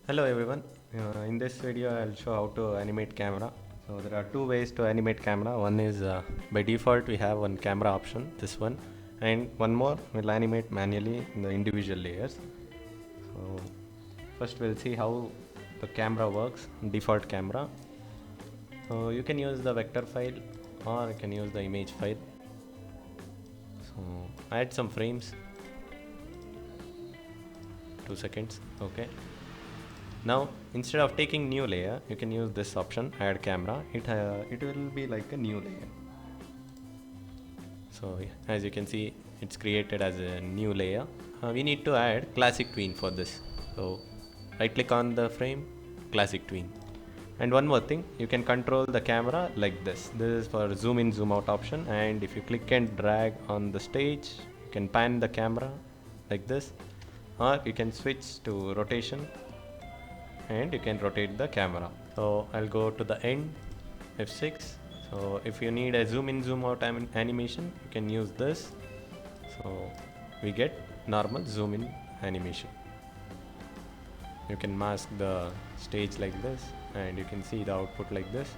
Hello everyone. In this video I'll show how to animate camera. So there are two ways to animate camera. One is by default we have one camera option, this one, and one more will animate manually in the individual layers. So first we'll see how the camera works, default camera. So you can use the vector file or you can use the image file. So add some frames, 2 seconds, okay. Now instead of taking new layer, you can use this option, add camera. It will be like a new layer. So as you can see, it's created as a new layer. We need to add classic tween for this. So right click on the frame, classic tween. And one more thing, you can control the camera like this. This is for zoom in, zoom out option. And if you click and drag on the stage, you can pan the camera like this, or you can switch to rotation and you can rotate the camera. So I'll go to the end, F6. So if you need a zoom in, zoom out animation, you can use this. So we get normal zoom in animation. You can mask the stage like this and you can see the output like this.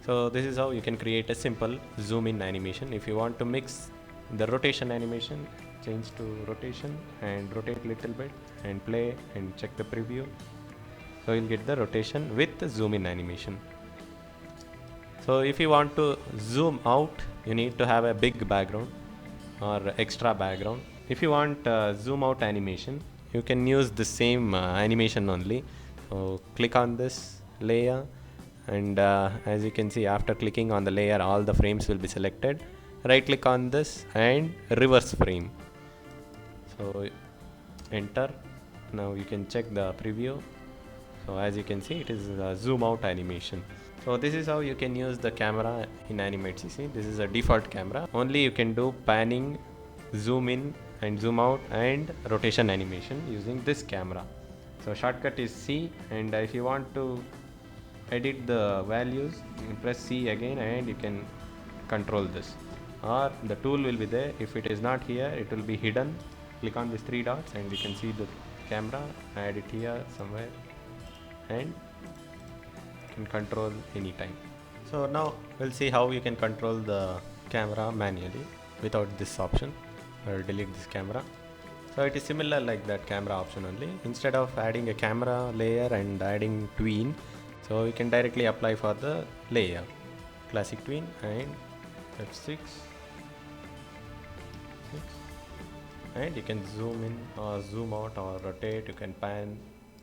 So this is how you can create a simple zoom in animation. If you want to mix the rotation animation, change to rotation and rotate little bit and play and check the preview. So you'll get the rotation with the zoom in animation. So if you want to zoom out, you need to have a big background or extra background. If you want zoom out animation, you can use the same animation only. So click on this layer and as you can see, after clicking on the layer, all the frames will be selected. Right click on this and reverse frame. So enter. Now you can check the preview. So as you can see, it is a zoom out animation. So this is how you can use the camera in Animate CC. This is a default camera. Only you can do panning, zoom in and zoom out and rotation animation using this camera. So shortcut is C, and if you want to edit the values, you can press C again and you can control this. Or the tool will be there. If it is not here, it will be hidden. Click on these three dots and you can see the camera, add it here somewhere and you can control anytime. So now we'll see how you can control the camera manually without this option. I'll delete this camera. So it is similar like that camera option only. Instead of adding a camera layer and adding tween, so you can directly apply for the layer, classic tween and F6. And you can zoom in or zoom out or rotate, you can pan,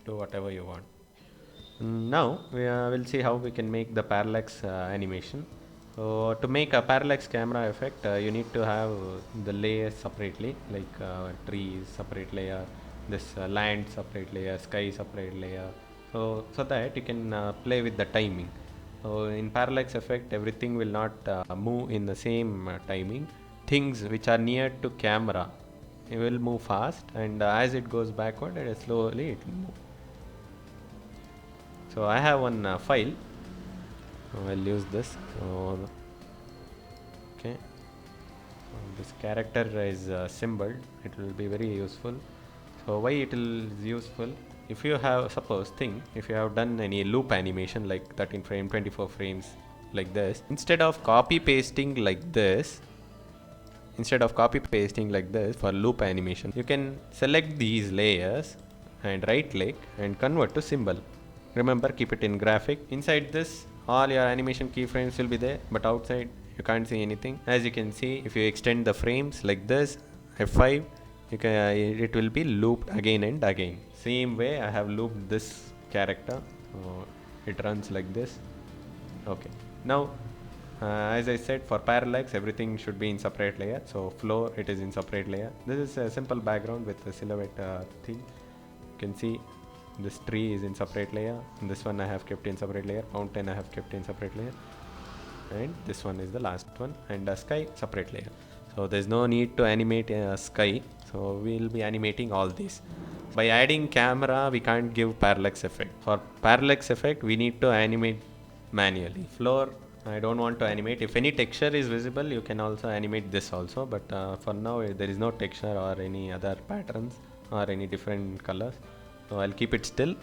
do whatever you want. Now we will see how we can make the parallax animation. So to make a parallax camera effect, you need to have the layers separately, like trees separate layer, this land separate layer, sky separate layer, so that you can play with the timing. So in parallax effect, everything will not move in the same timing. Things which are near to camera, it will move fast, and as it goes backward, slowly it will move. So I have one file. I'll use this. So okay, so this character is symbol. It will be very useful. So why it is useful? If you have, suppose think, if you have done any loop animation like 13 frame, 24 frames like this, instead of copy pasting like this, for loop animation, you can select these layers and right click and convert to symbol. Remember, keep it in graphic. Inside this, all your animation keyframes will be there, but outside you can't see anything. As you can see, if you extend the frames like this, F5, it will be looped again and again. Same way I have looped this character. It runs like this. Okay. Now as I said, for parallax, everything should be in separate layer. So floor, it is in separate layer. This is a simple background with a silhouette thing. You can see this tree is in separate layer, and this one I have kept in separate layer. Mountain I have kept in separate layer, and this one is the last one, and a sky separate layer. So there's no need to animate a sky. So we'll be animating all these. By adding camera, we can't give parallax effect. For parallax effect, we need to animate manually. Floor, I don't want to animate. If any texture is visible, you can also animate this also, but for now there is no texture or any other patterns. or any different colors. So I'll keep it still,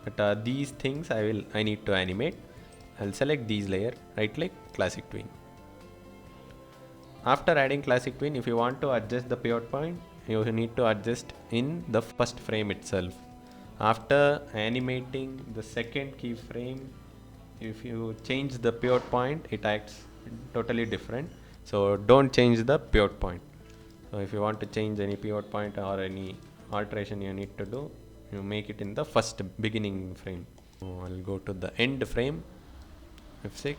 but these things I need to animate. I'll select these layer, right click, classic tween. After adding classic tween, if you want to adjust the pivot point, you need to adjust in the first frame itself. After animating the second keyframe, if you change the pivot point, it acts totally different. So don't change the pivot point. So if you want to change any pivot point or any alteration you need to do, you make it in the first beginning frame. So I'll go to the end frame, F6.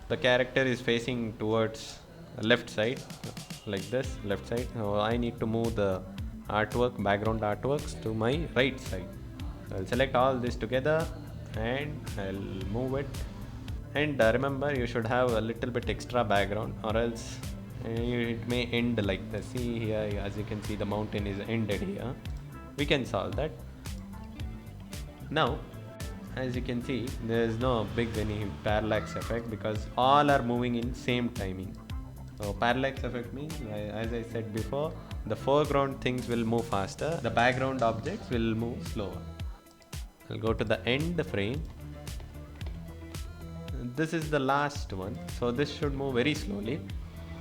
The character is facing towards left side, like this, left side. So I need to move the artwork, background artworks to my right side. So I'll select all this together and I'll move it. And remember, you should have a little bit extra background, or else it may end like this. See here, as you can see, the mountain is ended here. We can solve that. Now, as you can see, there is no big any parallax effect because all are moving in same timing. So parallax effect means, as I said before, the foreground things will move faster, the background objects will move slower. I'll go to the end frame. This is the last one, so this should move very slowly.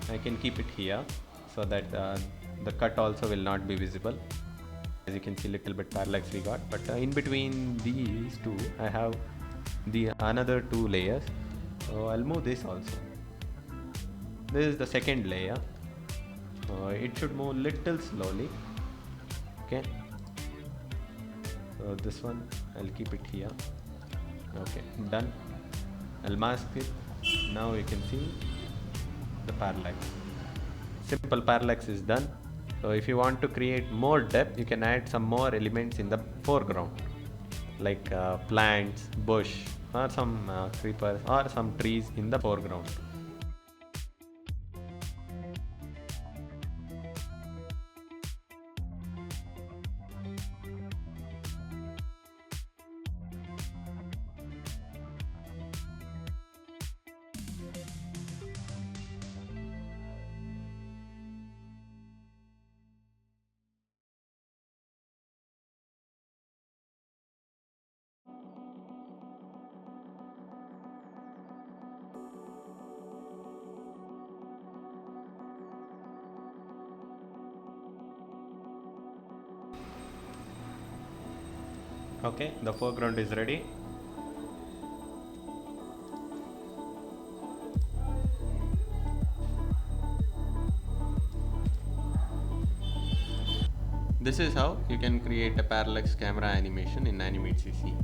I can keep it here so that the cut also will not be visible. As you can see, little bit parallax we got, but in between these two I have the another two layers, so I'll move this also. This is the second layer. It should move little slowly. Okay, so this one I'll keep it here. Okay, done. I'll mask it. Now you can see the parallax. Simple parallax is done. So if you want to create more depth, you can add some more elements in the foreground, like plants, bush, or some creepers, or some trees in the foreground. Okay, the foreground is ready. This is how you can create a parallax camera animation in Animate CC.